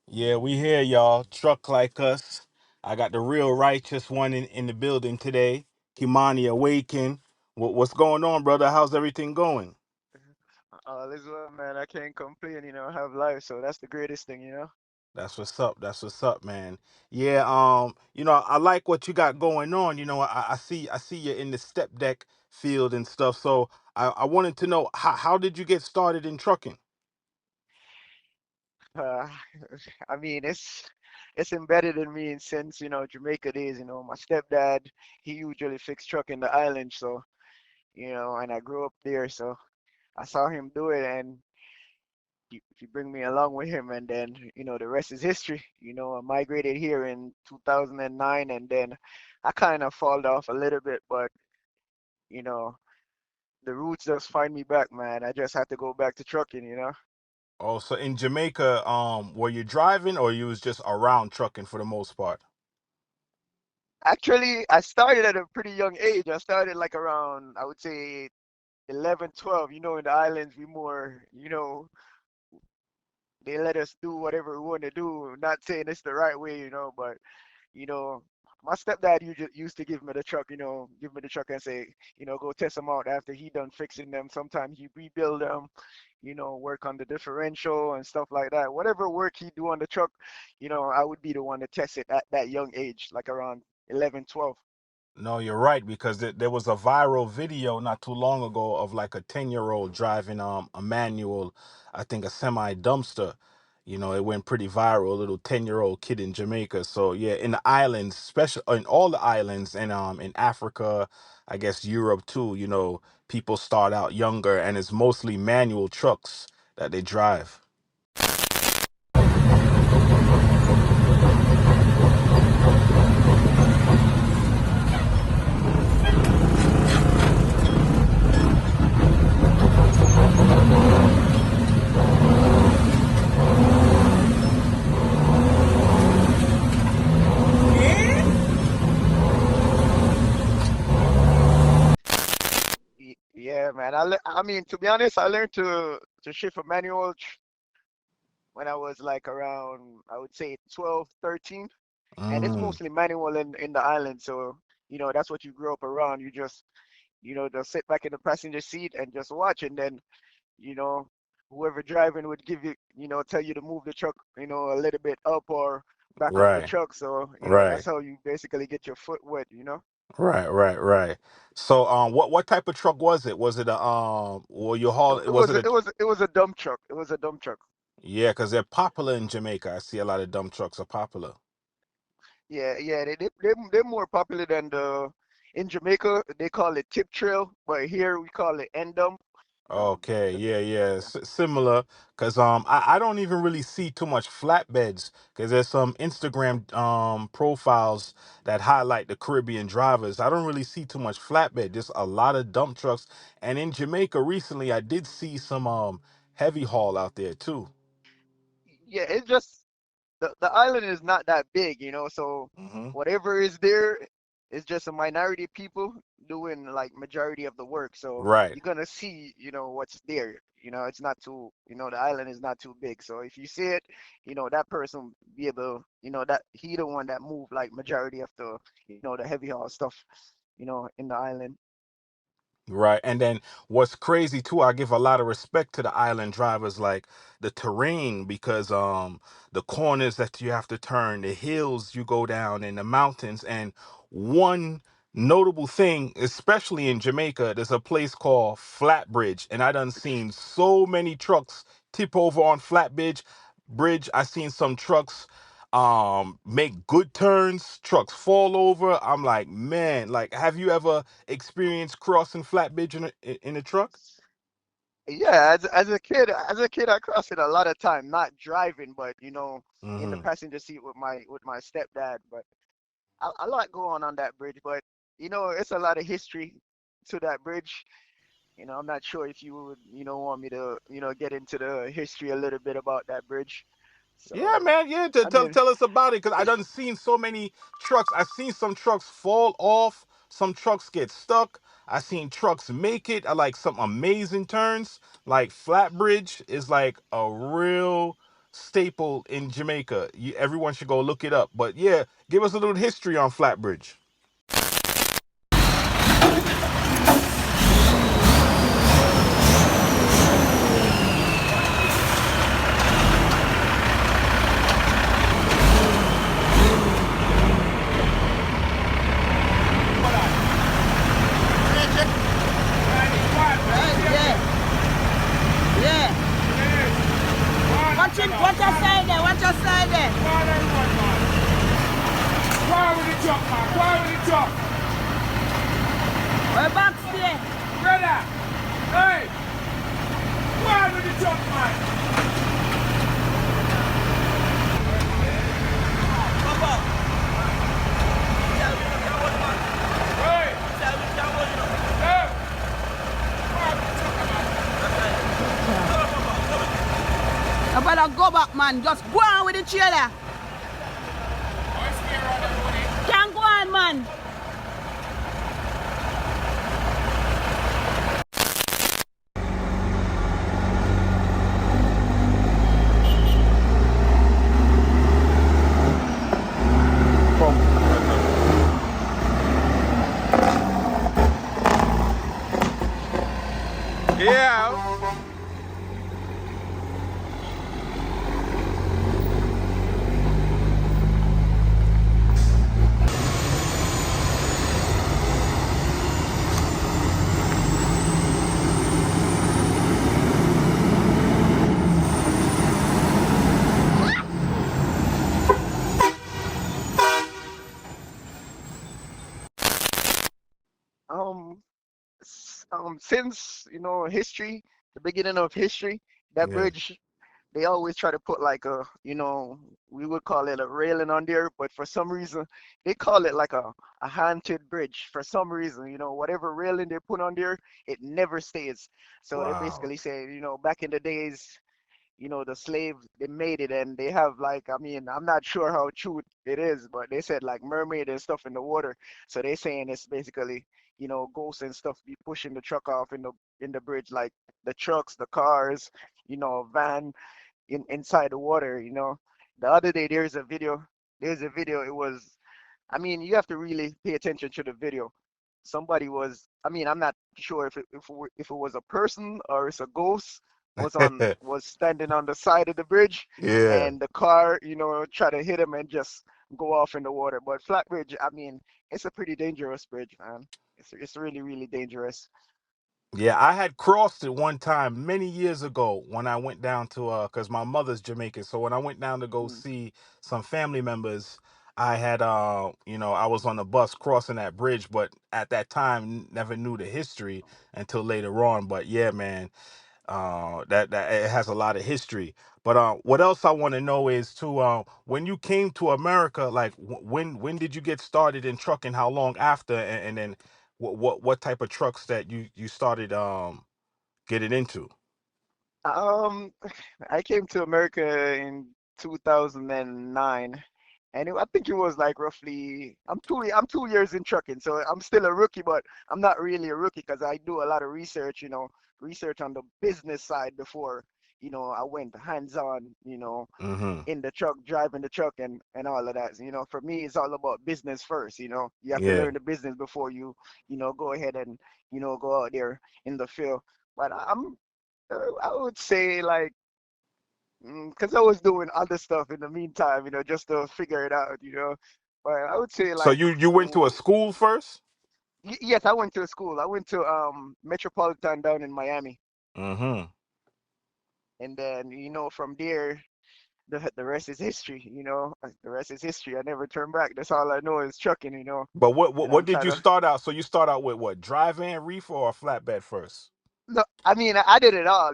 Yeah, we here, y'all. Truck like us. I got the real righteous one in the building today. Kimanie Awakened. What's going on, brother? How's everything going? All is well, man. I can't complain, have life, so that's the greatest thing. That's what's up. That's what's up, man. Yeah, I like what you got going on. I see you in the step deck field and stuff. So I wanted to know how did you get started in trucking? Uh, I mean, it's embedded in me since, Jamaica days. My stepdad, he usually fixed truck in the island, so, and I grew up there, so I saw him do it, and he bring me along with him, and then, the rest is history. I migrated here in 2009, and then I kind of falled off a little bit, but, you know, the roots just find me back, man. I just had to go back to trucking. Oh, so in Jamaica, were you driving or you was just around trucking for the most part? Actually, I started at a pretty young age. I started like around, I would say 11, 12. In the islands, we more, they let us do whatever we want to do. Not saying it's the right way, but, you know, my stepdad used to give me the truck, give me the truck and say, go test them out after he done fixing them. Sometimes he rebuild them, work on the differential and stuff like that. Whatever work he do on the truck, I would be the one to test it at that young age, like around 11, 12. No, you're right because there was a viral video not too long ago of like a 10-year-old driving a manual, I think a semi dumpster. It went pretty viral, a little 10-year-old kid in Jamaica. So yeah, in the islands, especially in all the islands and in Africa, I guess Europe too, people start out younger and it's mostly manual trucks that they drive. Yeah, man. I mean, to be honest, I learned to shift a manual when I was like around, I would say 12, 13. And it's Mm, mostly manual in the island. So, that's what you grew up around. You just sit back in the passenger seat and just watch. And then, you know, whoever driving would give you, tell you to move the truck, a little bit up or back up the right, truck. So, right. that's how you basically get your foot wet. Right, right, right. So, what type of truck was it? Was it a well, you It, haul? it Was was it a? it was a dump truck. It was a dump truck. Yeah, because they're popular in Jamaica. I see a lot of dump trucks are popular. Yeah, yeah, they're more popular than in Jamaica they call it tip trail, but here we call it end dump. Okay, The- yeah, yeah, yeah. similar. Cause I don't even really see too much flatbeds. Cause there's some Instagram profiles that highlight the Caribbean drivers. I don't really see too much flatbed. Just a lot of dump trucks. And in Jamaica recently, I did see some heavy haul out there too. Yeah, it's just the island is not that big, so Hmm. whatever is there is just a minority of people doing like majority of the work. So Right. you're gonna see, what's there. It's not too, the island is not too big. So if you see it, that person be able, that he the one that move like majority of the heavy haul stuff, in the island. Right. And then what's crazy too, I give a lot of respect to the island drivers, like the terrain, because the corners that you have to turn, the hills you go down, and the mountains. And one notable thing, especially in Jamaica, there's a place called Flatbridge, and I done seen so many trucks tip over on Flatbridge. I seen some trucks make good turns, trucks fall over. I'm like, man, like have you ever experienced crossing Flatbridge in a truck? Yeah, as a kid, I crossed it a lot of time, not driving, but in the Hmm. passenger seat with my stepdad. But a lot going on that bridge, but it's a lot of history to that bridge. I'm not sure if you would, want me to, get into the history a little bit about that bridge. Yeah, So, man. Yeah, I tell mean, tell us about it because I done seen so many trucks. I seen some trucks fall off some trucks get stuck. I seen trucks make it. I like some amazing turns. Like Flatbridge is like a real staple in Jamaica. Everyone should go look it up. But yeah, give us a little history on Flatbridge. Yeah, yeah. Watch your side there, watch your side there. Why with the truck, man? Why with the truck? We're back there. Brother! Hey! Why with the truck, man? Hey! Hey! Why with the truck, man? You better go back, man. Just go on with the trailer. I'm scared of everybody. Can't go on, man. Yeah. Um, since history, the beginning of history, that Yeah. bridge, they always try to put like we would call it a railing on there, but for some reason they call it like a haunted bridge. For some reason, whatever railing they put on there, it never stays. So they Wow. basically say, back in the days, the slaves, they made it, and they have, like, I mean, I'm not sure how true it is, but they said like mermaid and stuff in the water. So they saying it's basically, ghosts and stuff be pushing the truck off in the bridge, like the trucks, the cars, van inside the water. The other day there's a video. It was, I mean, you have to really pay attention to the video. Somebody was, I mean, I'm not sure if it was a person or it's a ghost, was standing on the side of the bridge, Yeah. and the car, try to hit him and just go off in the water. But flat bridge, I mean, it's a pretty dangerous bridge, man. It's really, really dangerous. Yeah, I had crossed it one time many years ago when I went down to cuz my mother's Jamaican. So when I went down to go Mm. see some family members, I had I was on the bus crossing that bridge, but at that time never knew the history until later on. But yeah, man, that it has a lot of history. But what else I want to know is too, when you came to America, like when did you get started in trucking? How long after, and then what type of trucks that you started getting into? Um, I came to America in 2009, and I think it was like roughly. I'm 2 years in trucking, so I'm still a rookie, but I'm not really a rookie because I do a lot of research, research on the business side before, I went hands-on, Mm-hmm. in the truck, driving the truck, and all of that. For me, it's all about business first. You have to Yeah. learn the business before you, go ahead and, go out there in the field. But I would say like, because I was doing other stuff in the meantime, just to figure it out. But I would say So like, you went to a school first? yes, I went to school. I went to Metropolitan down in Miami, Mm-hmm. and then from there, the rest is history. The rest is history. I never turn back. That's all I know is trucking. But what, what And what I'm did trying you to. start out? So you start out with what, dry van, reefer, or flatbed first? No, I mean, I did it all.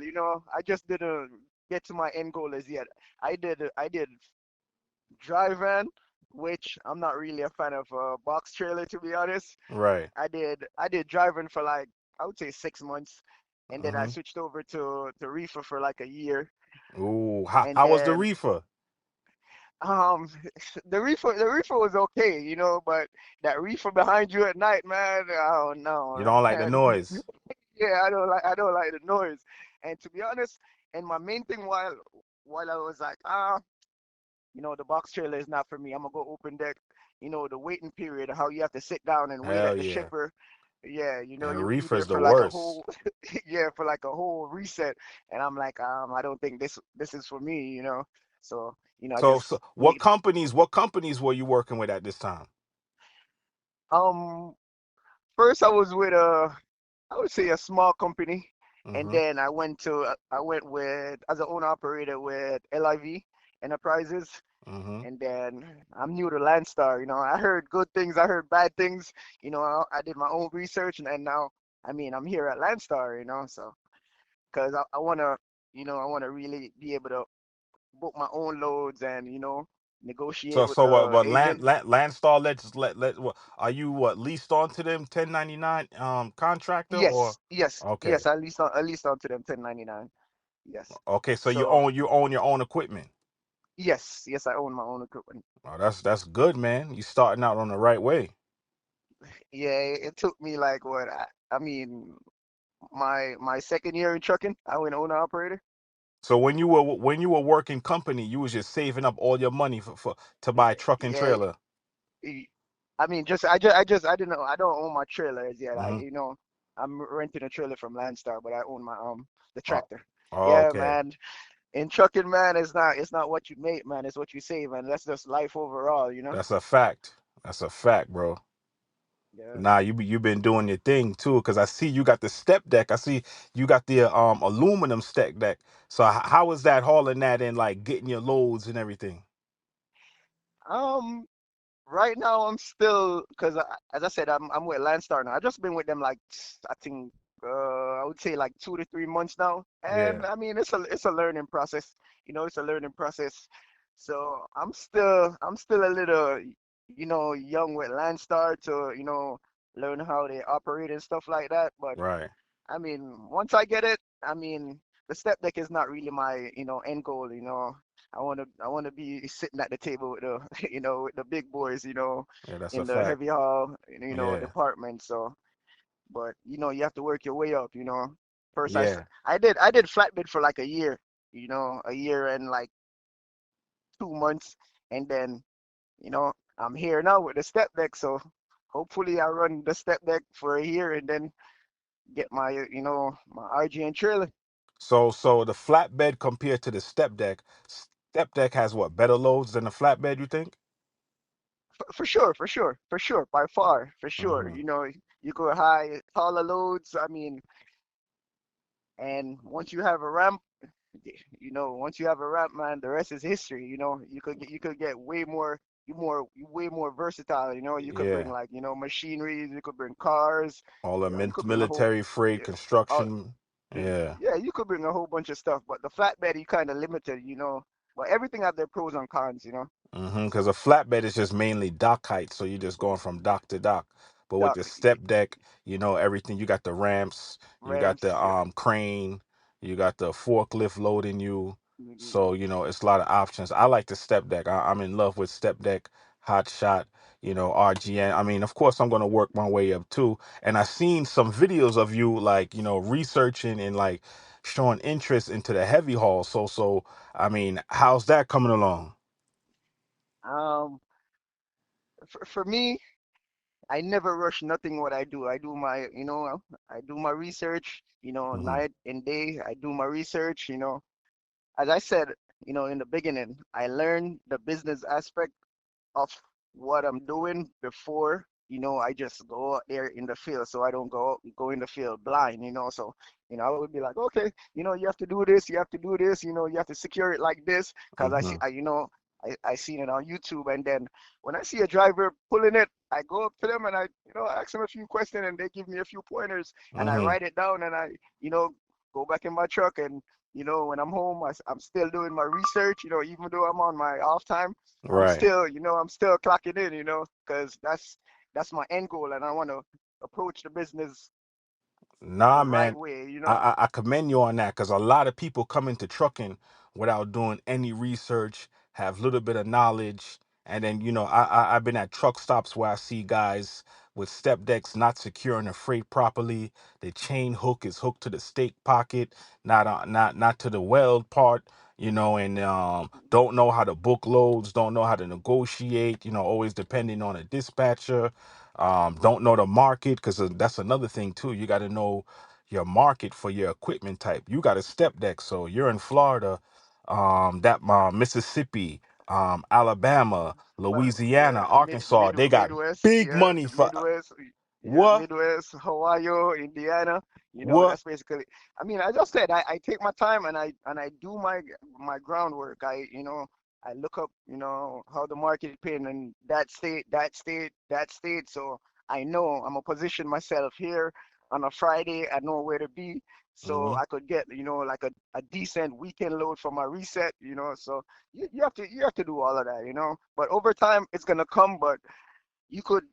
I just didn't get to my end goal as yet. I did dry van, which I'm not really a fan of box trailer, to be honest. Right. I did driving for like, I would say 6 months, and then I Mm-hmm. switched over to reefer for like a year, Ooh, and how was the then reefer? Um, the reefer was okay, but that reefer behind you at night, man, oh You no, don't like the man. noise. Yeah, I don't like the noise. And to be honest, and my main thing while I was like, the box trailer is not for me. I'm gonna go open deck. The waiting period, how you have to sit down and wait Hell at the yeah. shipper. Yeah, And you'll be there reefer's the for like a worst. whole, yeah, for like a whole reset. And I'm like, I don't think this is for me. So, I So just what wait. companies were you working with at this time? Um, First I was with I would say a small company, and Mm-hmm. then I went with as an owner operator with LIV Enterprises. Mm-hmm. And then I'm new to Landstar. I heard good things, I heard bad things. I did my own research, and now, I'm here at Landstar. So because I wanna, I wanna really be able to book my own loads and negotiate with So what the what agents. Landstar let what are you what leased onto them 1099 contractor or Yes, yes, okay. yes. At least onto them 1099. Yes. Okay, so So you own your own equipment. yes, yes, I own my own equipment. Oh, that's good, man. You starting out on the right way. Yeah, it took me like what my second year in trucking. I went owner operator. So when you were working company, you was just saving up all your money for to buy truck and Yeah, trailer. y- I didn't know. I don't own my trailers yet. Mm-hmm. I'm renting a trailer from Landstar, but I own my the Oh, tractor. Yeah, okay. man. In trucking, man, it's not what you make, man. It's what you save, and that's just life overall. That's a fact. That's a fact, bro. Yeah. Nah, you been doing your thing too, cause I see you got the step deck. I see you got the aluminum step deck. So how is that hauling that in, like getting your loads and everything? Um, Right now, I'm still because as I said, I'm with Landstar now. I've just been with them like I think I would say like 2 to 3 months now, Yeah, and it's a learning process. It's a learning process. So I'm still a little young with Landstar to learn how they operate and stuff like that. But right. once I get it, the step deck is not really my, end goal. I wanna be sitting at the table with the, with the big boys, Yeah, that's a in the fact. heavy haul, Yeah, department. So, but you have to work your way up. First, yeah. I did flatbed for like a year, a year and like 2 months, and then, I'm here now with the step deck. So hopefully I run the step deck for a year and then get my RG and trailer. So the flatbed compared to the step deck has what better loads than the flatbed? You think? For sure, for sure, for sure, by far, for sure. Mm-hmm. You go high, taller loads. And once you have a ramp, man, the rest is history. You could get way more versatile. You could bring Yeah, like machineries. You could bring cars. all the You could bring a whole military freight yeah, uh, construction. Yeah. yeah. You could bring a whole bunch of stuff. But the flatbed, you kind of limited. But everything have their pros and cons. Because a flatbed is just mainly dock height, so you're just going from dock to dock. But with Doc, the step deck, everything. You got the ramps, you got the ramps, yep. crane, you got the forklift loading you. So it's a lot of options. I like the step deck. I'm in love with step deck, hot shot, RGN. I mean, of course, I'm gonna work my way up too. And I seen some videos of you like researching and like showing interest into the heavy haul. So I mean, how's that coming along? Um, for me, I never rush nothing what I do. I do my research, Hmm. night and day. I do my research. As I said, in the beginning, I learned the business aspect of what I'm doing before, I just go out there in the field. So I don't go in the field blind. So, I would be like, okay, you have to do this, you have to do this, you have to secure it like this. Cause I see, Hmm. I seen it on YouTube. And then when I see a driver pulling it, I go up to them and I, ask them a few questions and they give me a few pointers and I Hmm. write it down and I, you know, go back in my truck and, when I'm home, I'm still doing my research, even though I'm on my off time. Right. I'm still clocking in, because that's my end goal, and I want to approach the business the Nah, right man. way. I commend you on that because a lot of people come into trucking without doing any research, have a little bit of knowledge. And then, I've been at truck stops where I see guys with step decks not securing the freight properly. The chain hook is hooked to the stake pocket, not to the weld part, and don't know how to book loads, don't know how to negotiate, always depending on a dispatcher. Don't know the market, because that's another thing too. You got to know your market for your equipment type. You got a step deck, so you're in Florida, that Mississippi, Alabama, But Louisiana, yeah, Arkansas, they got Midwest, big yeah, money the for Midwest, yeah, what? Midwest, Ohio, Indiana. What? That's basically. I mean, as I said, I take my time and I do my groundwork. I look up, how the market is paying in that state, that state, that state. So I know I'm gonna position myself here on a Friday. I know where to be, so Hmm. I could get, like a decent weekend load for my reset. So you have to do all of that, but over time it's gonna come, but you could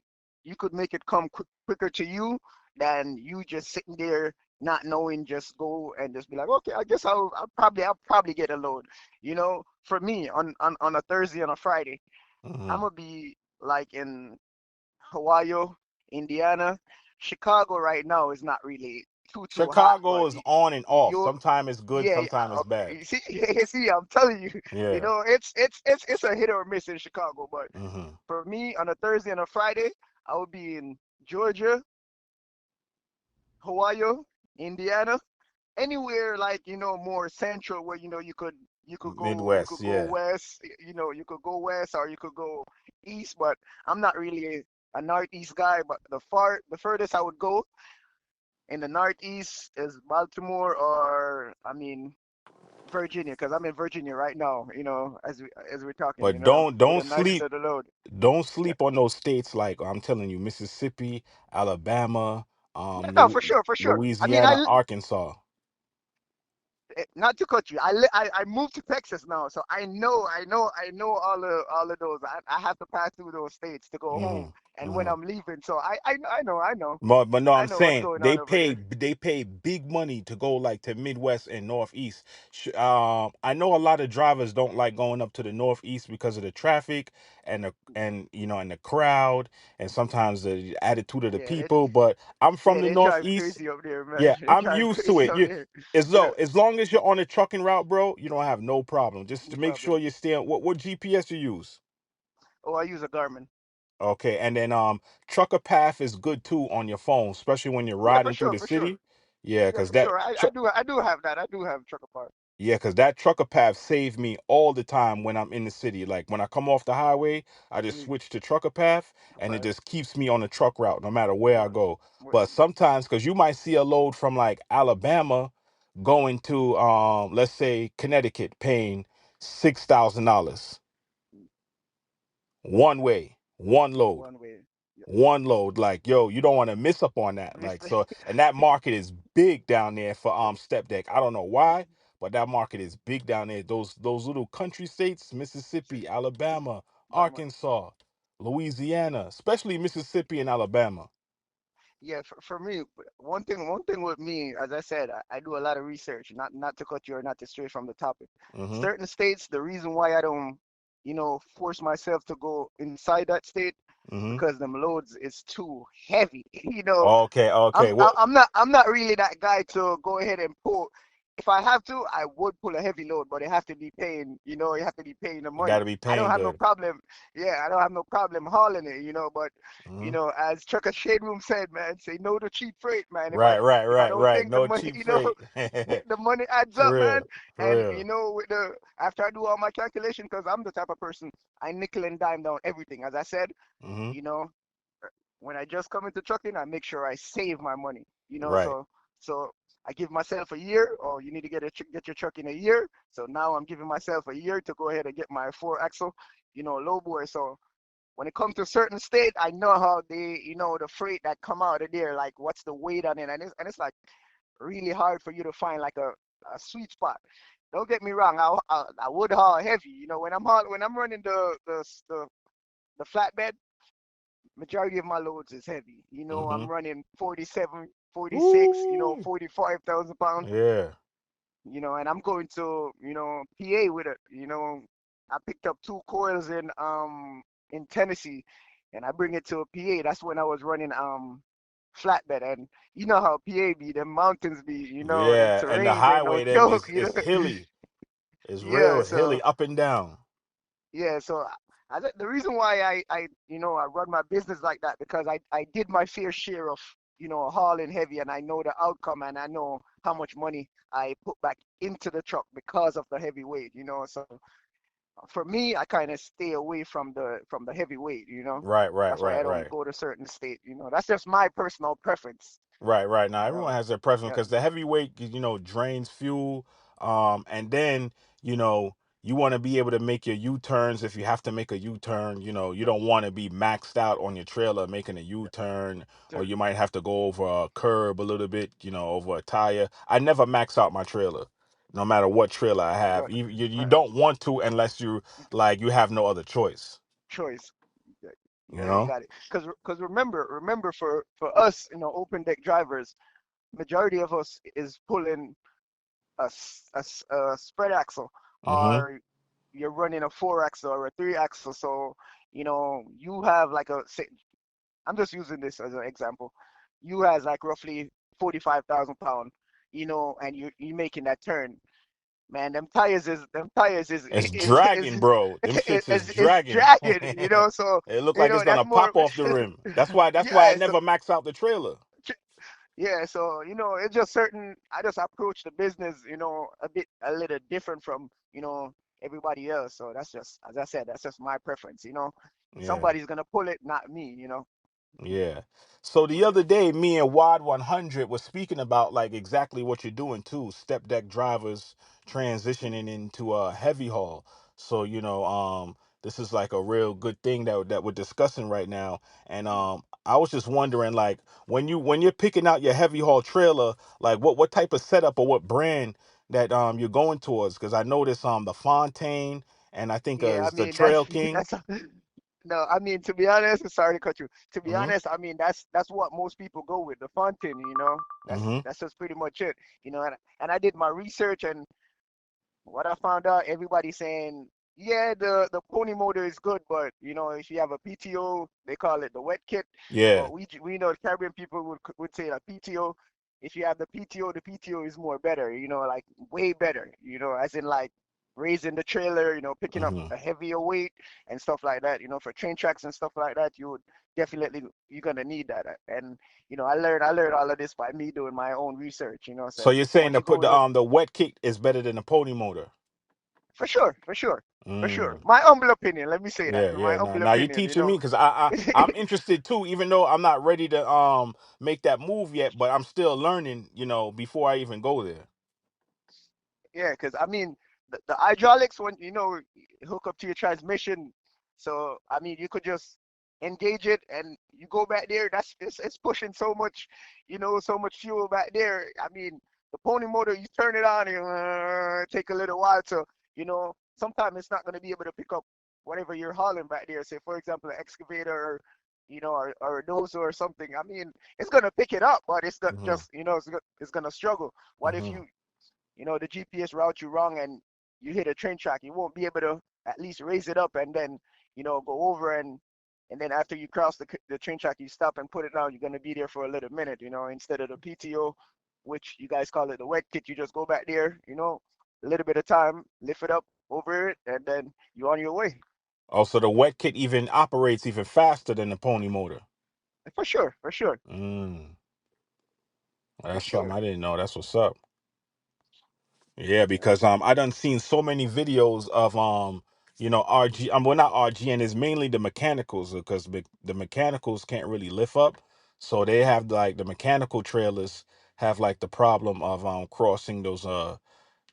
you could make it come quicker to you than you just sitting there not knowing. Just go and just be like, okay, I guess I'll probably get a load. For me, on a Thursday and a Friday, I'm Hmm. gonna be like in Hawaii, Indiana. Chicago right now is not really too hot, Chicago but is on and off. you Sometimes it's good, yeah, sometimes it's bad. okay. See, see, I'm telling you, Yeah. it's a hit or miss in Chicago. But Hmm. for me, on a Thursday and a Friday, I would be in Georgia, Hawaii, Indiana, anywhere like more central where you could Midwest, go yeah. west. You could go west or you could go east. But I'm not really a northeast guy. But the furthest I would go in the northeast is Baltimore, or I mean Virginia, because I'm in Virginia right now. As we're talking, But with don't a nice sleep little load. don't Yeah, sleep on those states, like I'm telling you, Mississippi, Alabama, yeah, no, for sure, for sure. I mean, Louisiana, Arkansas. not to cut you. I moved to Texas now, so I know all of those. I have to pass through those states to go Hmm. home, and when Hmm. I'm leaving, so I know But no, I I'm know what's saying going on over there. they pay big money to go like to Midwest and Northeast. I know a lot of drivers don't like going up to the Northeast because of the traffic and the crowd, and sometimes the attitude of the Yeah, people. But I'm from the they drive Northeast. crazy up there, Yeah, man. They I'm drive used to crazy it. up there. Yeah, As long as you're on a trucking route, bro, you don't have no problem. Just no to make sure problem. you stay on what GPS you use. Oh, I use a Garmin. Okay, and then Trucker Path is good too on your phone, especially when you're Yeah, for riding through sure, the for sure. city. Yeah, Yeah, cause for sure. I, tr- I do I do have that. I do have truck apart. that Trucker Path saved me all the time when I'm in the city. Like when I come off the highway, I just Mm, switch to Trucker Path, truck and it apart. just keeps me on the truck route no matter where I What? go. What? But sometimes, cause you might see a load from like Alabama going to let's say Connecticut, paying $6,000 one way, One way. Yeah. one load. Like, yo, you don't want to miss up on that. Like, Mister. so, and that market is big down there for step deck. I don't know why, but that market is big down there. Those little country states, Mississippi, Alabama, Bama. Arkansas, Louisiana, especially Mississippi and Alabama. Yeah, for me, one thing with me, as I said, I do a lot of research. Not to cut you or not to stray from the topic. Mm-hmm. Certain states, the reason why I don't, force myself to go inside that state, Mm-hmm. because them loads is too heavy. Okay, okay. What? I'm not really that guy to go ahead and pull. If I have to, I would pull a heavy load, but it have to be paying. You have to be paying the You got money. to be I don't paying have no good. problem. Yeah, I don't have no problem hauling it. But Mm-hmm. as Trucker Shade Room said, man, say no to cheap freight, man. If I Right, right, if I right, don't right. think the No money, cheap freight. the money adds For up, man. real, for And real. with the after I do all my calculation, because I'm the type of person, I nickel and dime down everything. As I said, Mm-hmm. you know, when I just come into trucking, I make sure I save my money. Right. So I give myself a year. Oh, you need to get your truck in a year. So now I'm giving myself a year to go ahead and get my four axle, low bore. So when it comes to certain state, I know how the freight that come out of there, like what's the weight on it, and it's like really hard for you to find like a sweet spot. Don't get me wrong, I would haul heavy. When I'm running the flatbed, majority of my loads is heavy. Mm-hmm. I'm running 47, 46, Ooh. 45,000 pounds. Yeah. And I'm going to PA with it. I picked up two coils in Tennessee, and I bring it to a PA. That's when I was running flatbed, and you know how PA be, the mountains be, the Yeah, and the terrain ain't no highway them joke, is hilly. It's Yeah, real so hilly up and down. yeah, so the reason why I run my business like that because I did my fair share of hauling heavy, and I know the outcome, and I know how much money I put back into the truck because of the heavy weight. So for me, I kind of stay away from the heavy weight. Right, right, That's why I right, don't right. go to certain state. That's just my personal preference. Right, right. Now You everyone know, has their preference yeah, because the heavyweight, drains fuel. And then, you know, you want to be able to make your U-turns if you have to make a U-turn. You don't want to be maxed out on your trailer making a U-turn, or sure, you might have to go over a curb a little bit, over a tire. I never max out my trailer, no matter what trailer I have. right, You right. don't want to unless you have no other choice. Choice. Yeah, You yeah, you know? got it. Because remember for us, open deck drivers, majority of us is pulling a spread axle, Mm-hmm. or you're running a four axle or a three axle. So you have like say, I'm just using this as an example. You has like roughly 45,000 pound, and you making that turn. Man, them tires is It's is dragging, is bro. Them shits is is dragging. dragging. So It look like it's that's gonna more. pop off the rim. That's why I Yeah, so never max out the trailer. yeah, so it's just certain. I just approach the business, a little different from everybody else. So that's just, as I said, that's just my preference. Yeah. Somebody's gonna pull it, not me. Yeah. So the other day, me and Wad 100 was speaking about like exactly what you're doing too. Step deck drivers transitioning into a heavy haul. So this is like a real good thing that we're discussing right now. And I was just wondering, like, when you're picking out your heavy haul trailer, like what type of setup or what brand that you're going towards? Because I noticed the Fontaine, and I think Yeah, I is the mean that's Trail King. that's no, I mean, to be honest, sorry to cut you. To be Mm-hmm. honest, I mean that's what most people go with, the Fontaine. That's Mm-hmm. that's just pretty much it. And I did my research, and what I found out, everybody saying, yeah, the pony motor is good, but if you have a PTO, they call it the wet kit. Yeah. But we know the Caribbean people would say that PTO. If you have the PTO is more better. Like way better. As in like raising the trailer. Picking up Mm-hmm. a heavier weight and stuff like that. For train tracks and stuff like that, you're gonna need that. And I learned all of this by me doing my own research. So So you're saying once to you put go to the wet kick is better than the pony motor? For sure, for sure, for sure. Mm. My humble opinion. Let me say that. Yeah, My yeah. Now, humble now you're opinion. teaching me because I'm interested too, even though I'm not ready to make that move yet, but I'm still learning. Before I even go there. Yeah, because I mean, the hydraulics when hook up to your transmission. So I mean, you could just engage it and you go back there. It's pushing so much, so much fuel back there. I mean, the pony motor, you turn it on, and take a little while to, sometimes it's not going to be able to pick up whatever you're hauling back there. Say, for example, an excavator, or a dozer or something. I mean, it's gonna pick it up, but it's not Hmm. just, it's gonna struggle. What if Hmm. the GPS route you wrong and you hit a train track? You won't be able to at least raise it up and then go over, and then after you cross the train track, you stop and put it down. You're gonna be there for a little minute, instead of the PTO, which you guys call it the wet kit. You just go back there, a little bit of time, lift it up over it, and then you're on your way. Also, the wet kit even operates even faster than the pony motor. For sure, for sure, Mm. for That's something sure. I didn't know. That's what's up. Yeah, Yeah, because I done seen so many videos of RG, well, not RG, and it's mainly the mechanicals, because the mechanicals can't really lift up, so they have like the mechanical trailers have like the problem of crossing those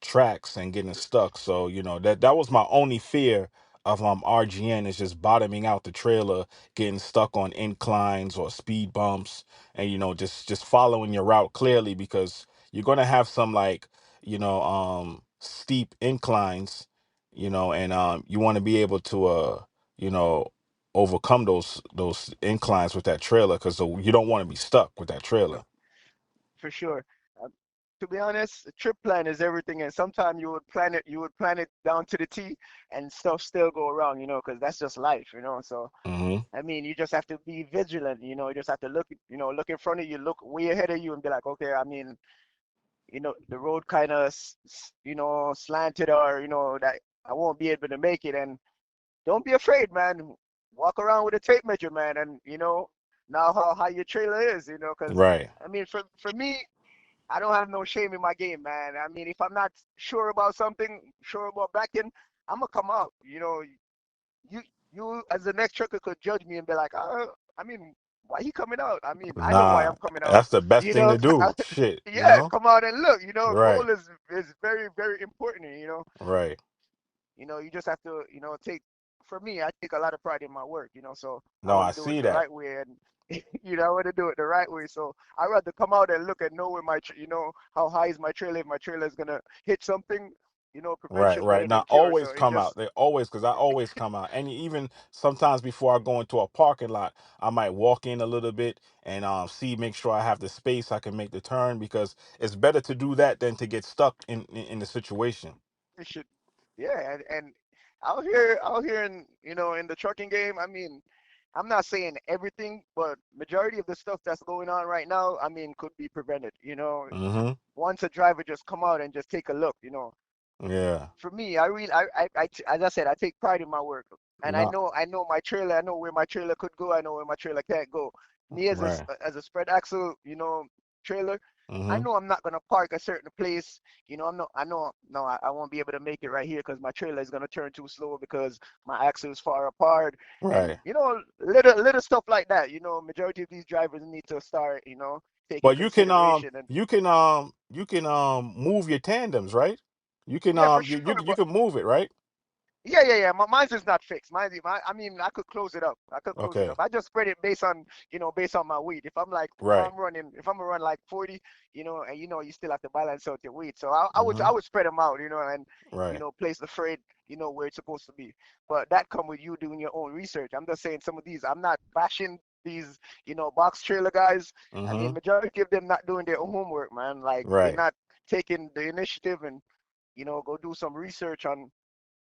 tracks and getting stuck. So that was my only fear of RGN, is just bottoming out the trailer, getting stuck on inclines or speed bumps, and just following your route clearly, because you're gonna have some like steep inclines, and you want to be able to you know overcome those inclines with that trailer, because you don't want to be stuck with that trailer. for sure. to be honest, a trip plan is everything, and sometimes you would plan it down to the T, and stuff still go wrong, because that's just life, So Hmm. I mean, you just have to be vigilant, you just have to look in front of you, look way ahead of you, and be like, okay, I mean, the road kind of, slanted, or that I won't be able to make it, and don't be afraid, man. Walk around with a tape measure, man, and now how high your trailer is, because Right. I mean, for me, I don't have no shame in my game, man. I mean, if I'm not sure about something, sure about backing, I'm gonna come out. You you as the next trucker could judge me and be like, I mean, why he coming out? I mean, I know why Nah, I'm coming out. that's the best You thing know, to do. Shit, yeah, come out and look. Right, Goal is very very important. right. You just have to take. For me, I take a lot of pride in my work. So I No, want I to do it see the that. right way, and I want to do it the right way. So I rather come out and look and know where how high is my trailer. If my trailer is gonna hit something, Right, prevention right. better than Now cure. So always it come out. just They always, because I always come out. And even sometimes before I go into a parking lot, I might walk in a little bit and make sure I have the space I can make the turn, because it's better to do that than to get stuck in the situation. it should, yeah, and out here in the trucking game. I mean, I'm not saying everything, but majority of the stuff that's going on right now, I mean, could be prevented. Mm-hmm. Once a driver just come out and just take a look. Yeah. For me, I really, as I said, I take pride in my work, and No. I know my trailer. I know where my trailer could go. I know where my trailer can't go. Me Right. as a spread axle, trailer, I Mm-hmm. know I'm not gonna park a certain place. I'm not. I know no, I won't be able to make it right here because my trailer is gonna turn too slow because my axle is far apart, and Right. little stuff like that. Majority of these drivers need to start, taking But you can consideration, and move your tandems, right? You can yeah, for you sure. you can move it, right? Yeah, yeah, yeah. Mine's is not fixed. I mean, I could close it up. I could close it Okay. up. I just spread it based on my weight. If I'm like, Right. if I'm gonna run like 40, and you still have to balance out your weight. So Mm-hmm. I would spread them out, and Right. place the freight, where it's supposed to be. But that come with you doing your own research. I'm just saying some of these. I'm not bashing these, box trailer guys. I Mm-hmm. mean, majority of them not doing their own homework, man. Like they're Right. not taking the initiative and go do some research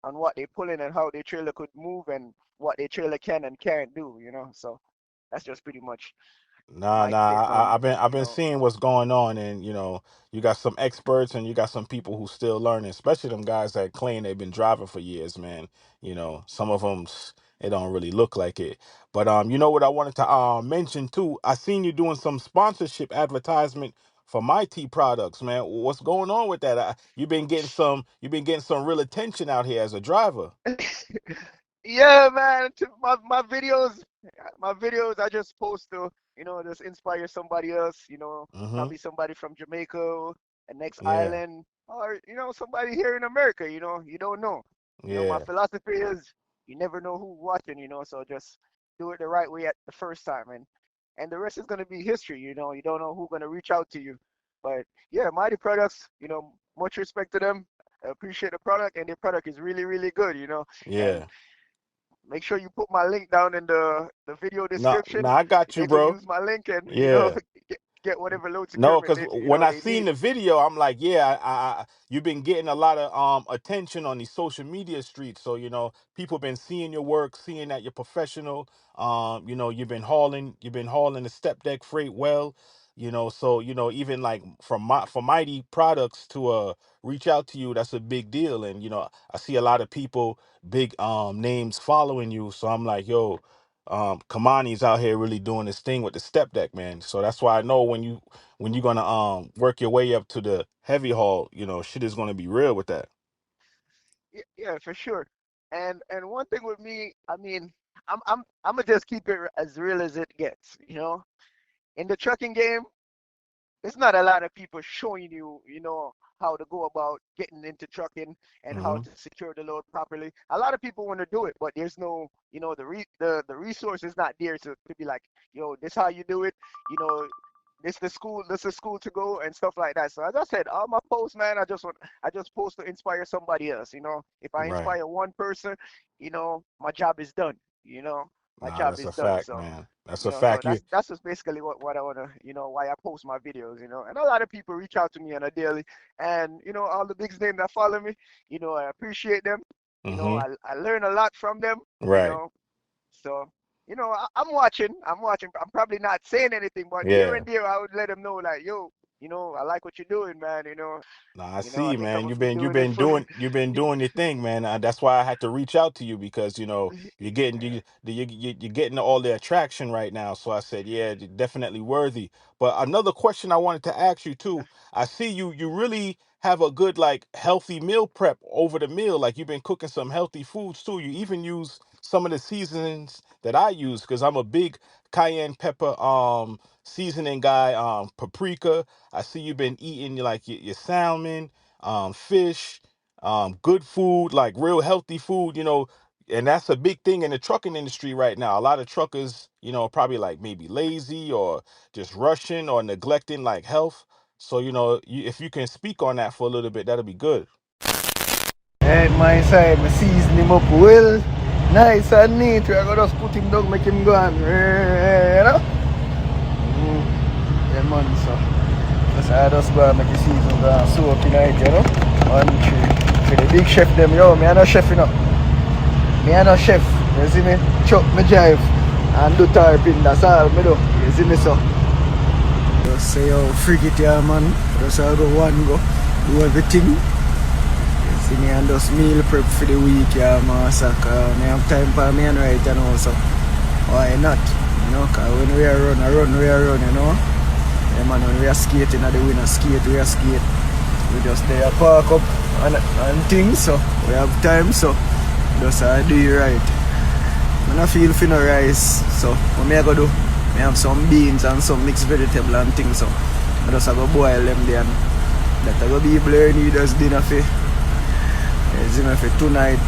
on what they pulling and how their trailer could move and what their trailer can and can't do. So that's just pretty much Nah, my nah. take on, I've been seeing what's going on, and you got some experts and you got some people who still learning, especially them guys that claim they've been driving for years, man. Some of them, it don't really look like it. But you know what I wanted to mention too? I seen you doing some sponsorship advertisement for my tea products, man. What's going on with that? You've been getting some real attention out here as a driver. yeah, man. My videos, I just post to, just inspire somebody else, Mm-hmm. probably somebody from Jamaica, the next Yeah. island, or, somebody here in America, you don't know. My Yeah. philosophy is you never know who's watching, so just do it the right way at the first time, and the rest is gonna be history, you don't know who's gonna reach out to you. But yeah, Mighty Products, much respect to them. I appreciate the product, and their product is really, really good, and Yeah. make sure you put my link down in the video No, no, description. I got you, They could bro. use my link and Yeah. get whatever load No, securement because they when I they seen need. the video, I'm like, yeah, you've been getting a lot of attention on these social media streets. So people been seeing your work, seeing that you're professional. You've been hauling the step deck freight well. So even like for Mighty Products to reach out to you, that's a big deal. And I see a lot of people, big names following you. So I'm like, yo, Kimani's out here really doing this thing with the step deck, man. So that's why I know when you're gonna work your way up to the heavy haul, shit is gonna be real with that. Yeah, yeah, for sure. And one thing with me, I mean, I'm gonna just keep it as real as it gets. In the trucking game, there's not a lot of people showing you, how to go about getting into trucking and how Hmm. to secure the load properly. A lot of people want to do it, but there's no, the resource is not there to be like, yo, this how you do it, you know, this is school to go and stuff like that. So as I said, all my posts, man, I just post to inspire somebody else. If I Right. inspire one person, my job is done. my Nah, job that's is a done. fact, So, man. That's you a know, so fact. You that's just basically what I wanna, why I post my videos, and a lot of people reach out to me on a daily, and all the big names that follow me, I appreciate them. mm-hmm. I learn a lot from them. You Right. know, so I'm watching. I'm watching. I'm probably not saying anything, but here Yeah. and there I would let them know like, yo, I like what you're doing, man. Nah, I I see, think I'm man. gonna You've be been you've doing it been for. doing you've been doing your thing, man. That's why I had to reach out to you because you're getting you're getting all the attraction right now. So I said, yeah, you're definitely worthy. But another question I wanted to ask you too. I see you really have a good like healthy meal prep over the meal. Like you've been cooking some healthy foods too. You even use some of the seasonings that I use because I'm a big cayenne pepper seasoning guy. Paprika. I see you've been eating like your salmon, fish, good food, like real healthy food, and that's a big thing in the trucking industry right now. A lot of truckers, probably like maybe lazy or just rushing or neglecting like health. So, if you can speak on that for a little bit, that'll be good. At my side, I season him up well, nice and neat. I gotta just put him down, make him go on. Yeah, man, so I just go and make the season go and soak in it. And for the big chef, them, yo, me, I no chef, Me, I no chef. You see me? Chop me jive and do tarping, that's all me do. You see me, so? Just say, yo, freak it, yeah, man. Just I go one go, do everything. See me and just meal prep for the week, yeah, man. So, me have time for me and right, so why not? Cause when we are run, we are run, Yeah, man, when we are skating at the winner skate, we are skate. We just there park up and things, so we have time, so just do it right. I don't feel for no rice, so what me I go do? Me have some beans and some mixed vegetable and things, so I just go boil them there and that I go be blurry need as dinner for. Dinner for tonight.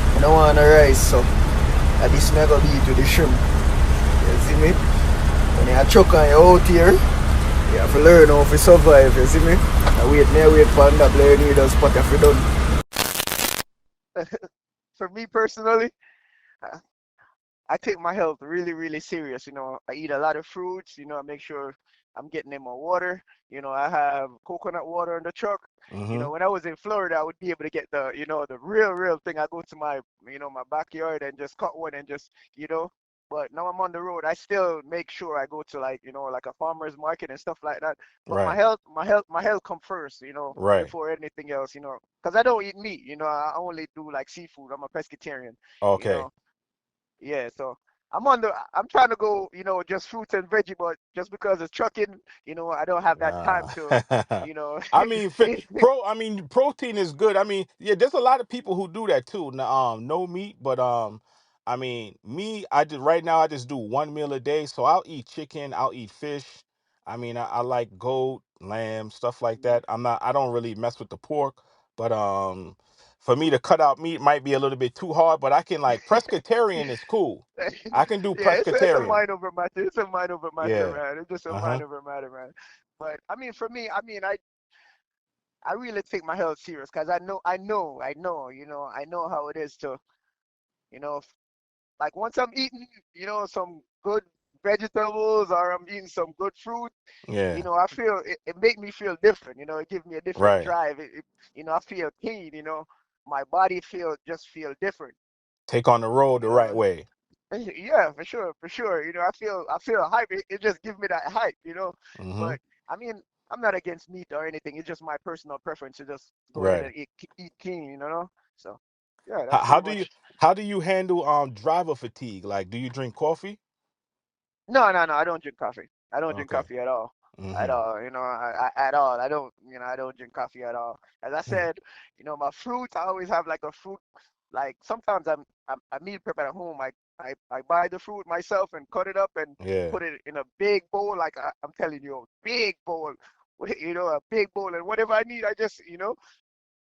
I don't want no rice, so at this me I go be to the shrimp. You see me? When you chuck on you out here, you have to learn how to survive, you see me? I wait for that blur need a spot if you done. For me personally, uh, I take my health really, really serious. I eat a lot of fruits. I make sure I'm getting in my water. I have coconut water in the truck. Mm-hmm. When I was in Florida, I would be able to get the real thing. I go to my backyard and just cut one and just. But now I'm on the road. I still make sure I go to like a farmer's market and stuff like that. But my Right. health, my health come first. Right. Before anything else. Because I don't eat meat. I only do like seafood. I'm a pescatarian. You Okay. know. Yeah, so I'm trying to go, just fruits and veggie, but just because it's trucking, I don't have that time Uh, to, you know. I mean, I mean, protein is good. I mean, yeah, there's a lot of people who do that too. No meat, but I mean, me, I just right now I just do one meal a day. So I'll eat chicken, I'll eat fish. I mean, I like goat, lamb, stuff like that. I don't really mess with the pork, but for me to cut out meat might be a little bit too hard. But I can like pescatarian is cool. I can do Yeah, it's a pescatarian. mind over matter. It's a mind over matter, Yeah. man. It's just a Uh mind huh. over matter, man. But I mean, for me, I really take my health serious because I know how it is to, you know, like once I'm eating, some good vegetables or I'm eating some good fruit. Yeah. I feel it make me feel different. It gives me a different Right. drive. I feel clean. My body feel different. Take on the road You the right know, way. yeah, for sure. I feel hype. It just gives me that hype. Hmm. But I mean, I'm not against meat or anything. It's just my personal preference to just go ahead Right. and eat clean. So yeah, How, that's how pretty do you much. how do you handle driver fatigue? Like, do you drink coffee? No, no, no. I don't drink coffee. I don't drink Okay. coffee at all. At Hmm. all. At all. I don't drink coffee at all. As I said, my fruits, I always have like a fruit. Like sometimes I meal prep at home. I buy the fruit myself and cut it up and Yeah. put it in a big bowl. Like I'm telling you, a big bowl. A big bowl. And whatever I need, I just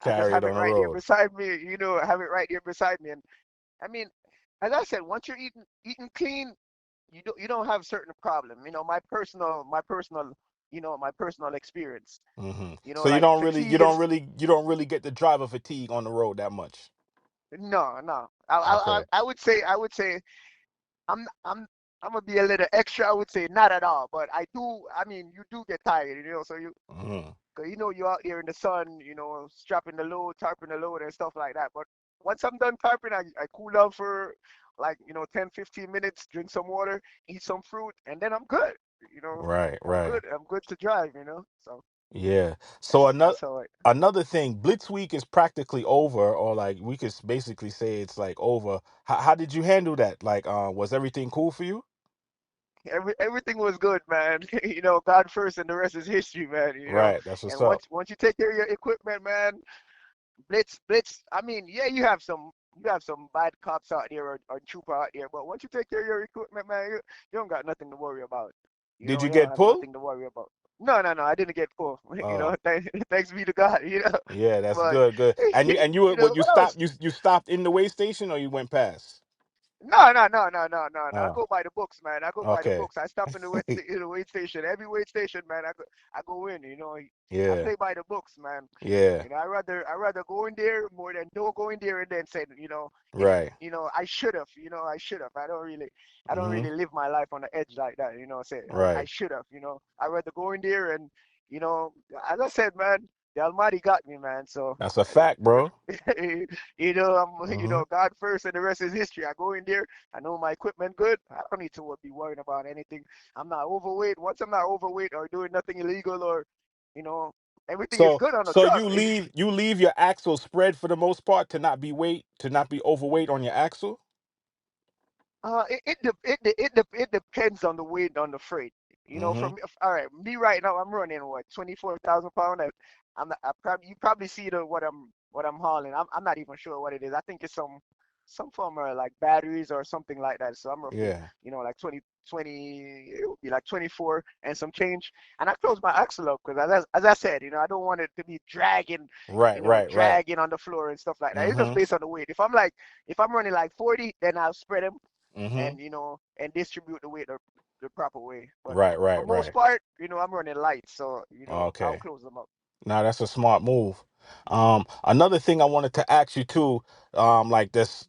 Carry it have on it the right there road. beside me. I have it right there beside me. And I mean, as I said, once you're eating clean, you don't have certain problem. My personal experience. So Like fatigue is you don't really get the driver fatigue on the road that much. no, no. I Okay. would say I'm I'm gonna be a little extra. I would say not at all, but I do. I mean, you do get tired, so Mhm. cause you're out there in the sun, strapping the load, tarping the load, and stuff like that. But once I'm done tarping, I cool down for like 10, 15 minutes, drink some water, eat some fruit, and then I'm good. You know, Right, I'm right. good. I'm good to drive. So Yeah. So that's how I. another thing, Blitz Week is practically over, or like we could basically say it's like over. How did you handle that? Like, was everything cool for you? Everything was good, man. God first, and the rest is history, man. Right. That's what's And up. once you take care of your equipment, man, Blitz. I mean, yeah, you have some bad cops out there, or trooper out there, but once you take care of your equipment, man, you don't got nothing to worry about. Did you You don't get have pulled? nothing to worry about. No, no, no, I didn't get pulled. Oh, Thanks be to God. yeah, that's But good, good. And you what you but I was. stopped you stopped in the way station or you went past? No, no, no, no, no, no, no. I Oh, go by the books, man. I go by the okay. books. I stop in the wait station. Every wait station, man. I go in. I Yeah, play by the books, man. yeah. I rather go in there more than don't go in there and then say, if Right. I should have, I should have. I don't really Mhm. live my life on the edge like that. Say I Right. should have. I rather go in there and, you know, as I said, man, the Almighty got me, man. So. That's a fact, bro. Mhm. God first, and the rest is history. I go in there. I know my equipment good. I don't need to be worrying about anything. I'm not overweight. Once I'm not overweight or doing nothing illegal, or you know, everything is So good on the so truck. you leave your axle spread for the most part to not be overweight on your axle? It depends on the weight on the freight. Mhm. All right, me right now, I'm running what 24,000 pound. I'm not, you probably see what I'm hauling. I'm not even sure what it is. I think it's some form of like batteries or something like that. So I'm roughly, Yeah. like 20, it would be like 24 and some change. And I close my axle up because as I said, I don't want it to be dragging, Right, right, right. dragging on the floor and stuff like that. It's just Mhm. based on the weight. If I'm running like 40, then I'll spread them Mhm. and distribute the weight the proper way. But Right, for right, most right. part, I'm running light, so I'll Okay. close them up. Now that's a smart move. Another thing I wanted to ask you too, like this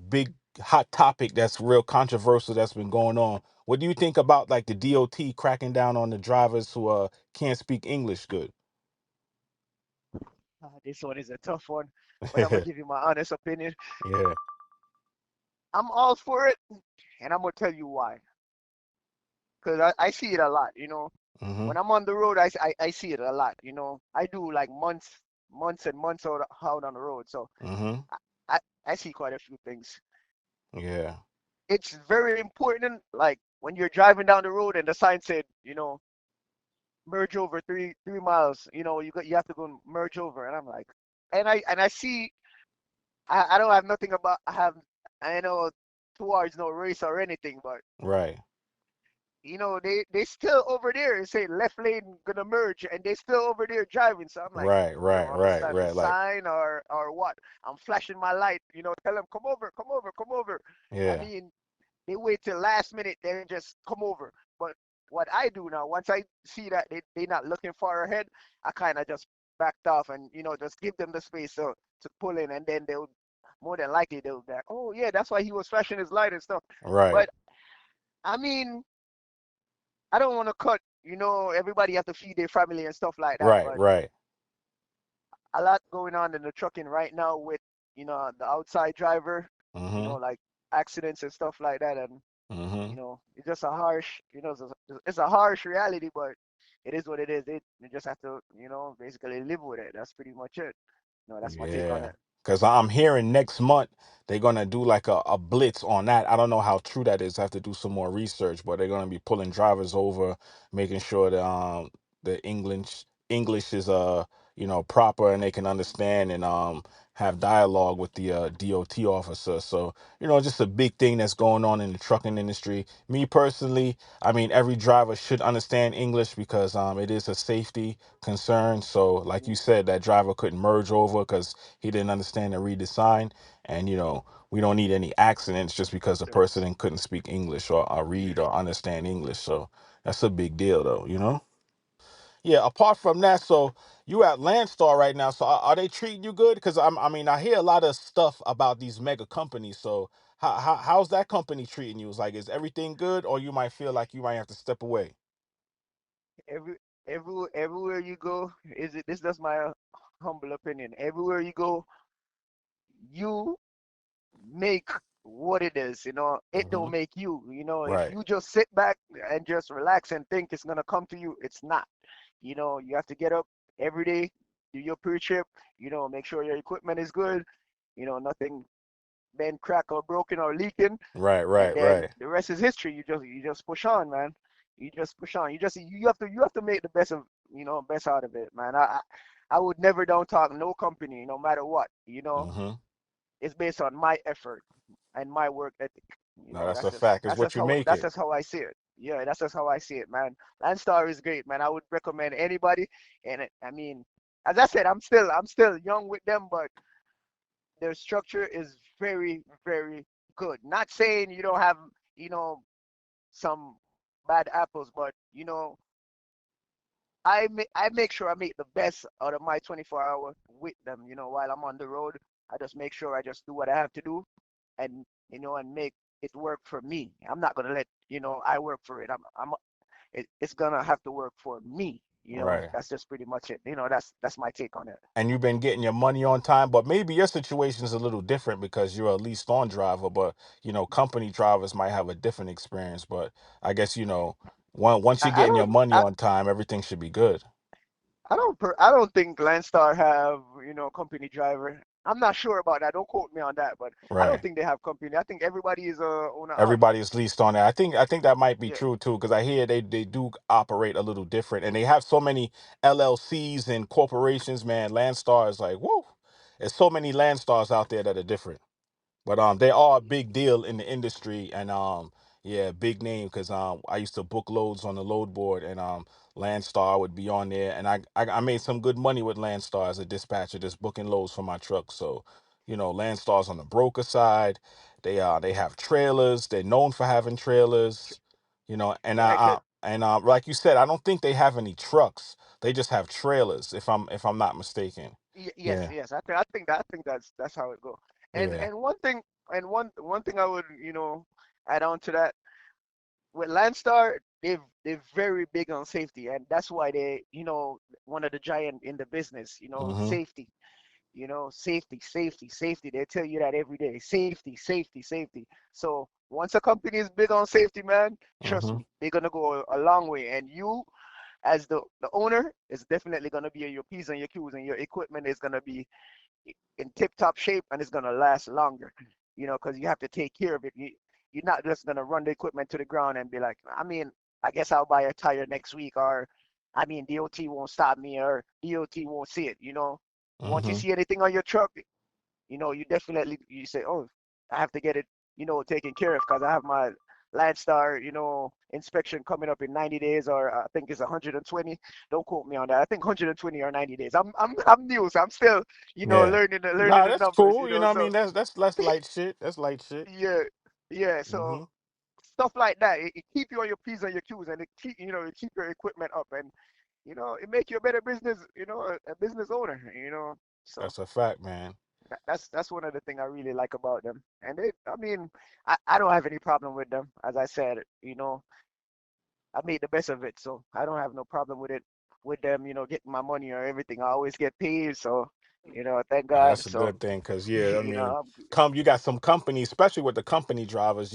big hot topic that's real controversial that's been going on. What do you think about like the DOT cracking down on the drivers who can't speak English good? This one is a tough one, but I'm gonna give you my honest opinion. Yeah. I'm all for it, and I'm gonna tell you why. Because I see it a lot. Mhm. When I'm on the road, I see it a lot. I do like months and months out on the road, so Mhm. I, I see quite a few things. Yeah. It's very important, like when you're driving down the road and the sign said, merge over 3 miles. You have to go and merge over, and I'm like, and I see, I don't have nothing about I know towards no race or anything, but Right. they still over there and say left lane gonna merge, and they still over there driving. So I'm like, Right. you Right. don't Right. understand the Right. Like, sign or what? I'm flashing my light, tell them come over, come over, come over. I yeah. mean, they wait till last minute, then just come over. But what I do now, once I see that they not looking far ahead, I kind of just backed off and just give them the space to pull in, and then they'll more than likely they'll be like, oh yeah, that's why he was flashing his light and stuff. Right. But I mean, I don't want to cut. Everybody have to feed their family and stuff like that. Right. But Right. a lot going on in the trucking right now with the outside driver, Mhm. like accidents and stuff like that, and Mhm. it's just a harsh, it's a harsh reality, but it is what it is. You just have to, basically live with it. That's pretty much it. That's my take on Yeah, it. because I'm hearing next month they're gonna do like a blitz on that. I don't know how true that is. I have to do some more research, but they're gonna be pulling drivers over, making sure that the English is proper and they can understand and have dialogue with the DOT officer. So just a big thing that's going on in the trucking industry. Me personally, I mean, every driver should understand English because it is a safety concern. So, like you Mhm. said, that driver couldn't merge over because he didn't understand and read the sign. And, we don't need any accidents just because Yes, the sir. person couldn't speak English or read or understand English. So, that's a big deal, though. Yeah, apart from that, so you at Landstar right now. So, are they treating you good? Because I mean, I hear a lot of stuff about these mega companies. So, How's that company treating you? It's like, is everything good, or you might feel like you might have to step away? Every everywhere you go, is it? This is my humble opinion. Everywhere you go, you make what it is. It Hmm. don't make you. If Right. you just sit back and just relax and think it's gonna come to you, it's not. You have to get up every day, do your pre-trip. Make sure your equipment is good. Nothing been cracked or broken or leaking, Right. and Right. then Right. the rest is history. You just push on, man. You just push on. You have to make the best of best out of it, man. I would never down talk no company, no matter what. Hmm. It's based on my effort and my work ethic. No, that's That's a just fact. It's what you make that's it. just how I see it. Yeah, that's just how I see it, man. Landstar is great, man. I would recommend anybody. And I mean, as I said, I'm still young with them, but their structure is very, very good. Not saying you don't have, you know, some bad apples, but I make sure I make the best out of my 24 hour with them. While I'm on the road, I just make sure I just do what I have to do, and and make it work for me. I'm not gonna let I work for it. It's gonna have to work for me. Right. That's just pretty much it. That's my take on it. And you've been getting your money on time, but maybe your situation is a little different because you're a leased on driver, but company drivers might have a different experience. But I guess, once you're I getting your don't money on time, everything should be good. I don't think Landstar have company driver. I'm not sure about that. Don't quote me on that, but I don't Right. think they have company. I think everybody is owner op. Everybody is leased on it. I think that might be Yeah, true too, because I hear they do operate a little different, and they have so many LLCs and corporations. Man, Landstar is like, whoa. There's so many Landstars out there that are different. But they are a big deal in the industry, and yeah, big name because I used to book loads on the load board, and Landstar would be on there, and I made some good money with Landstar as a dispatcher, just booking loads for my truck. So, Landstar's on the broker side. They have trailers. They're known for having trailers, and yeah, like you said, I don't think they have any trucks. They just have trailers, if I'm not mistaken. yes, Yeah, yes. I think that's how it go. And yeah. and one thing and one thing I would add on to that with Landstar, they're very big on safety, and that's why they one of the giant in the business. Mhm. Safety. Safety, safety, safety. They tell you that every day. Safety, safety, safety. So once a company is big on safety, man, trust Mhm. me, they're gonna go a long way. And you, as the owner, is definitely gonna be your P's and your Q's, and your equipment is gonna be in tip-top shape, and it's gonna last longer. Because you have to take care of it. You're not just gonna run the equipment to the ground and be like, I mean, I guess I'll buy a tire next week, or I mean, DOT won't stop me, or DOT won't see it. Once you Mhm. see anything on your truck, you definitely you say, oh, I have to get it, taken care of because I have my Landstar, inspection coming up in 90 days, or I think it's 120. Don't quote me on that. I think 120 or 90 days. I'm new, so I'm still, Yeah. learning Nah, the that's numbers, cool. You know what I so mean? That's light shit. That's light shit. yeah, yeah. So Mhm. stuff like that, it keep you on your P's and your Q's, and it keep your equipment up, and it make you a better business, a business owner, so. That's a fact, man. That's one of the things I really like about them. And I mean, I don't have any problem with them. As I said, I made the best of it, so I don't have no problem with it, with them, getting my money or everything. I always get paid, so thank Nah, God. that's a So good thing because yeah, I mean, I'm good. you got some companies, especially with the company drivers.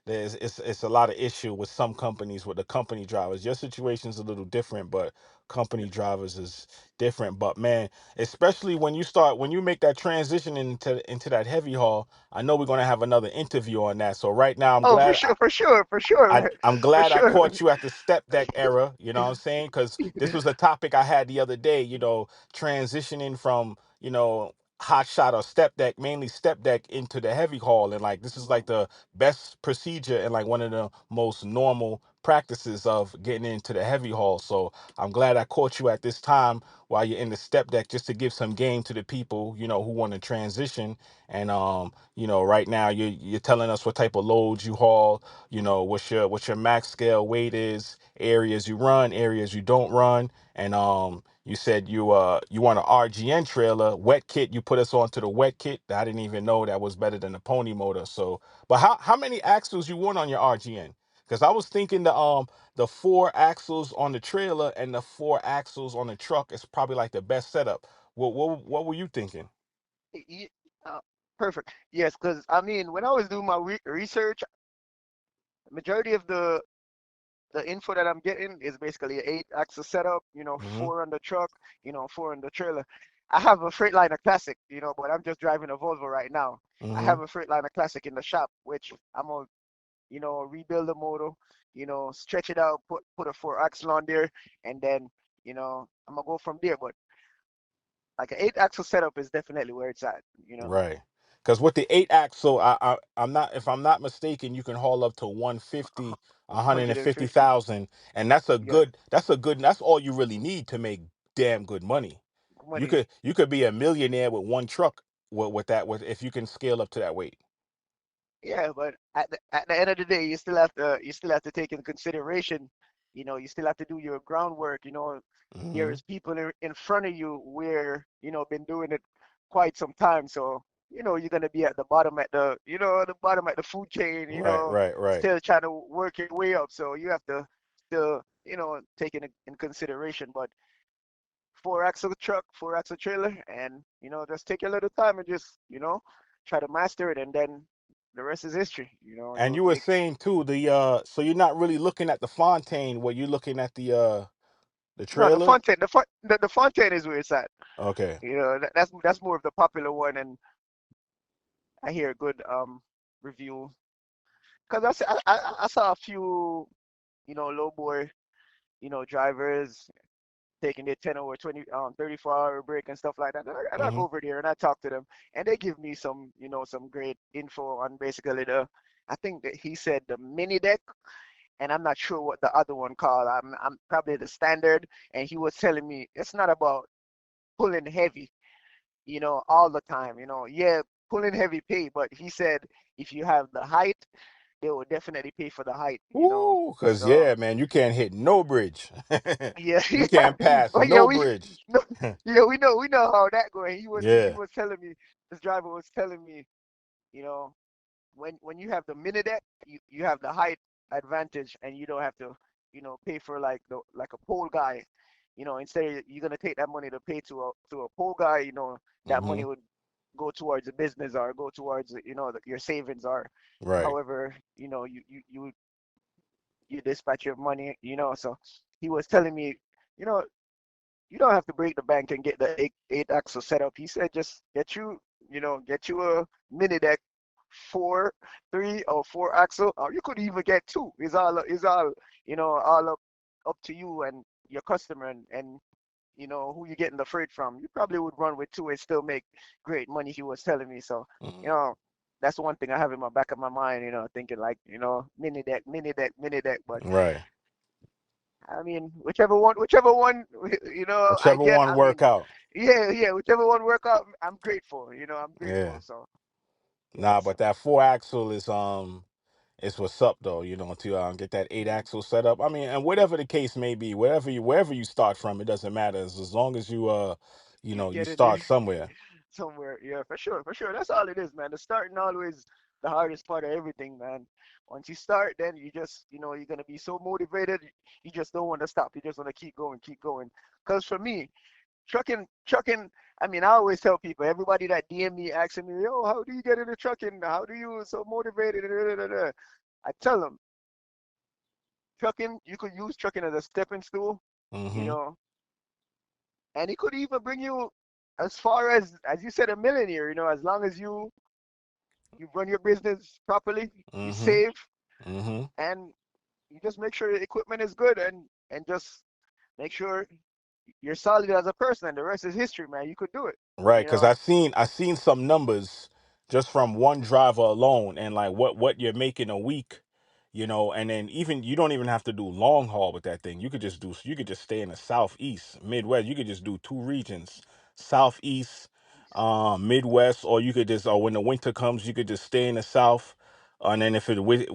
There's it's a lot of issue with some companies with the company drivers. Your situation's a little different, but company drivers is different. But man, especially when you make that transition into that heavy haul, I know we're gonna have another interview on that. So right now, I'm Oh, for glad. sure, for sure, for sure, I'm for glad I sure. caught you at the step deck era, you know what I'm saying? Because this was a topic I had the other day, transitioning from, hot shot or step deck, mainly step deck into the heavy haul. And like, this is like the best procedure and like one of the most normal practices of getting into the heavy haul. So I'm glad I caught you at this time while you're in the step deck, just to give some game to the people, who want to transition. And right now you're telling us what type of loads you haul, what your max scale weight is, areas you run, areas you don't run. And you said you want an RGN trailer, wet kit. You put us onto the wet kit. I didn't even know that was better than the pony motor. So, but how many axles you want on your RGN? Because I was thinking the 4 axles on the trailer and the 4 axles on the truck is probably like the best setup. What were you thinking? Ye- uh, Perfect. Yes, because I mean, when I was doing my research, majority of the info that I'm getting is basically an 8 axle setup, Mm-hmm. 4 on the truck, 4 on the trailer. I have a Freightliner Classic, but I'm just driving a Volvo right now. I Mm-hmm. have a Freightliner Classic in the shop, which I'm gonna, rebuild the motor, stretch it out, put a 4 axle on there, and then, I'm gonna go from there. But like an 8 axle setup is definitely where it's at. Right. Because with the 8 axle, I'm not, if I'm not mistaken, you can haul up to 150, 150. 150,000, and that's a Yeah, good, that's all you really need to make damn good money. You money. could be a millionaire with one truck with if you can scale up to that weight. Yeah, but at the end of the day, you still have to take into consideration, you still have to do your groundwork. Mm-hmm. There's people in front of you where, been doing it quite some time. So, you're gonna be at the bottom at the food chain, Right, right, right. still trying to work your way up. So you have to still, take it in consideration. But 4 axle truck, 4 axle trailer, and just take your little time and just, try to master it, and then the rest is history. And You'll you were make saying too, so you're not really looking at the Fontaine, where you're looking at the no, the trailer. Fontaine, the Fontaine is where it's at. Okay. That's more of the popular one, and I hear a good review because I saw a few, low boy, drivers taking their 10 or 20 34-hour break and stuff like that. And I Mm-hmm. go over there and I talk to them, and they give me some great info on basically I think that he said the mini deck, and I'm not sure what the other one called. I'm probably the standard, and he was telling me it's not about pulling heavy, all the time. Yeah, pulling heavy pay, but he said if you have the height, they will definitely pay for the height. Ooh, cause So yeah, man, you can't hit no bridge. yeah, You yeah. can't pass But yeah, no we bridge. no, yeah, we know how that going. He Yeah. was telling me, this driver was telling me, you know, when you have the mini deck, you have the height advantage, and you don't have to, pay for like a pole guy. Instead you're gonna take that money to pay to a pole guy. That Mm-hmm. money would go towards the business, or go towards your savings, or Right. however you dispatch your money. So he was telling me, you know you don't have to break the bank and get the eight axle setup. He said just get you a mini deck, 4, 3 or 4 axle, or you could even get two. All up to you and your customer, and who you're getting the freight from. You probably would run with two and still make great money. He was telling me. So you Mhm. know that's one thing I have in my back of my mind. Thinking like mini deck, mini deck, mini deck. But Right. I mean, whichever one, I Whichever get. one I work mean, out. yeah, yeah, whichever one work out, I'm grateful. I'm grateful. Yeah. So yeah, Nah, but so that 4 axle is what's up though, to get that eight mm, axle set up. I mean, and whatever the case may be, wherever you start from, it doesn't matter as long as you you get it there start somewhere. somewhere. Yeah, for sure, for sure. That's all it is, man. The starting always the hardest part of everything, man. Once you start, then you just, you're gonna be so motivated. You just don't want to stop. You just want to keep going, keep going. Cause for me, trucking. I mean, I always tell people, everybody that DM me asking me, yo, how do you get into trucking? How do you so motivated? I tell them, trucking, you could use trucking as a stepping stool, you Mm-hmm. know, and it could even bring you as far as you said, a millionaire. As long as you run your business properly, you Mm-hmm. save, Mm-hmm. and you just make sure the equipment is good, and just make sure you're solid as a person, and the rest is history, man. You could do it. Right, You because know, I seen some numbers just from one driver alone, and like what you're making a week, And then even you don't even have to do long haul with that thing. You could just stay in the southeast, Midwest. You could just do two regions, southeast, Midwest, or you could just, or when the winter comes, you could just stay in the south. And then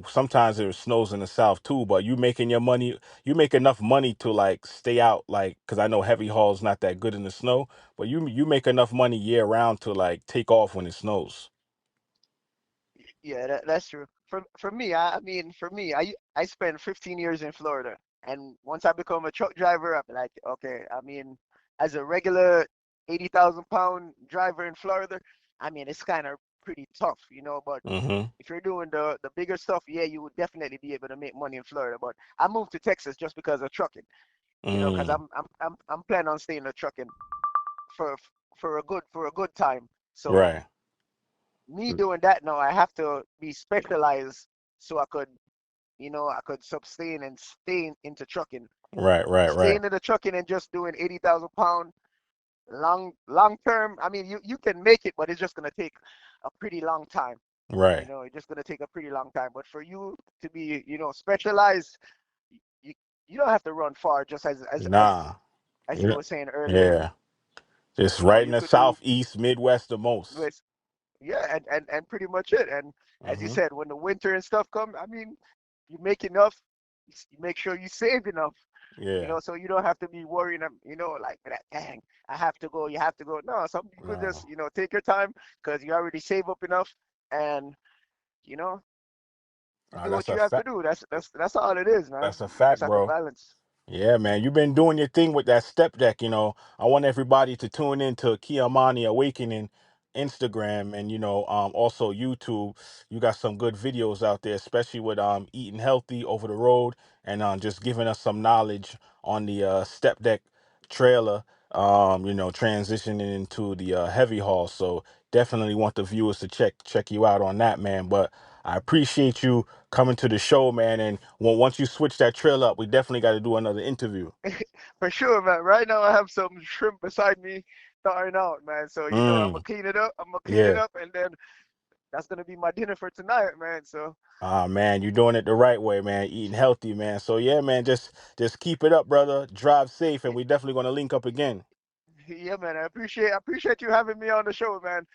sometimes it snows in the south too, but you making your money, you make enough money to like stay out, like, because I know heavy haul's not that good in the snow, but you make enough money year round to like take off when it snows. Yeah, that's true. For me, I mean, for me, I spent 15 years in Florida, and once I become a truck driver, I'm like, okay, I mean, as a regular 80,000 pound driver in Florida, I mean, it's kind of pretty tough, But Mm-hmm. if you're doing the bigger stuff, yeah, you would definitely be able to make money in Florida. But I moved to Texas just because of trucking, because Mm. I'm planning on staying in trucking for for a good time. So Right. me doing that now, I have to be specialized so I could sustain and stay into trucking. Right. Right. Right. Staying in the trucking and just doing 80,000 pound long term. I mean, you can make it, but it's just gonna take a pretty long time. Right. It's just gonna take a pretty long time. But for you to be, specialized, you you don't have to run far. Just Nah. as you Yeah. were saying earlier, Yeah. Just right in you the could do southeast, Midwest the most. with yeah, and pretty much it. And as you Mm-hmm. said, when the winter and stuff come, I mean, you make enough, you make sure you save enough, Yeah. so you don't have to be worrying, like that. Dang, I have to go. You have to go. No, some you could just, No. take your time because you already save up enough, and you know, you do That's what a you have to fact. do. That's all it is, man. That's a You just fact, have to bro. balance. Yeah, man, you've been doing your thing with that step deck. I want everybody to tune in to Kimanie Awakening Instagram and also YouTube. You got some good videos out there, especially with eating healthy over the road and just giving us some knowledge on the step deck trailer. Transitioning into the heavy haul. So definitely want the viewers to check you out on that, man. But I appreciate you coming to the show, man. And once you switch that trail up, we definitely got to do another interview. For sure, man. Right now, I have some shrimp beside me thawing out, man. So I'm gonna Mm, clean it up. I'm gonna clean it yeah. up, and then that's gonna be my dinner for tonight, man. So Ah, man, you're doing it the right way, man. Eating healthy, man. So yeah, man, just keep it up, brother. Drive safe, and we definitely gonna link up again. yeah, man. I appreciate you having me on the show, man.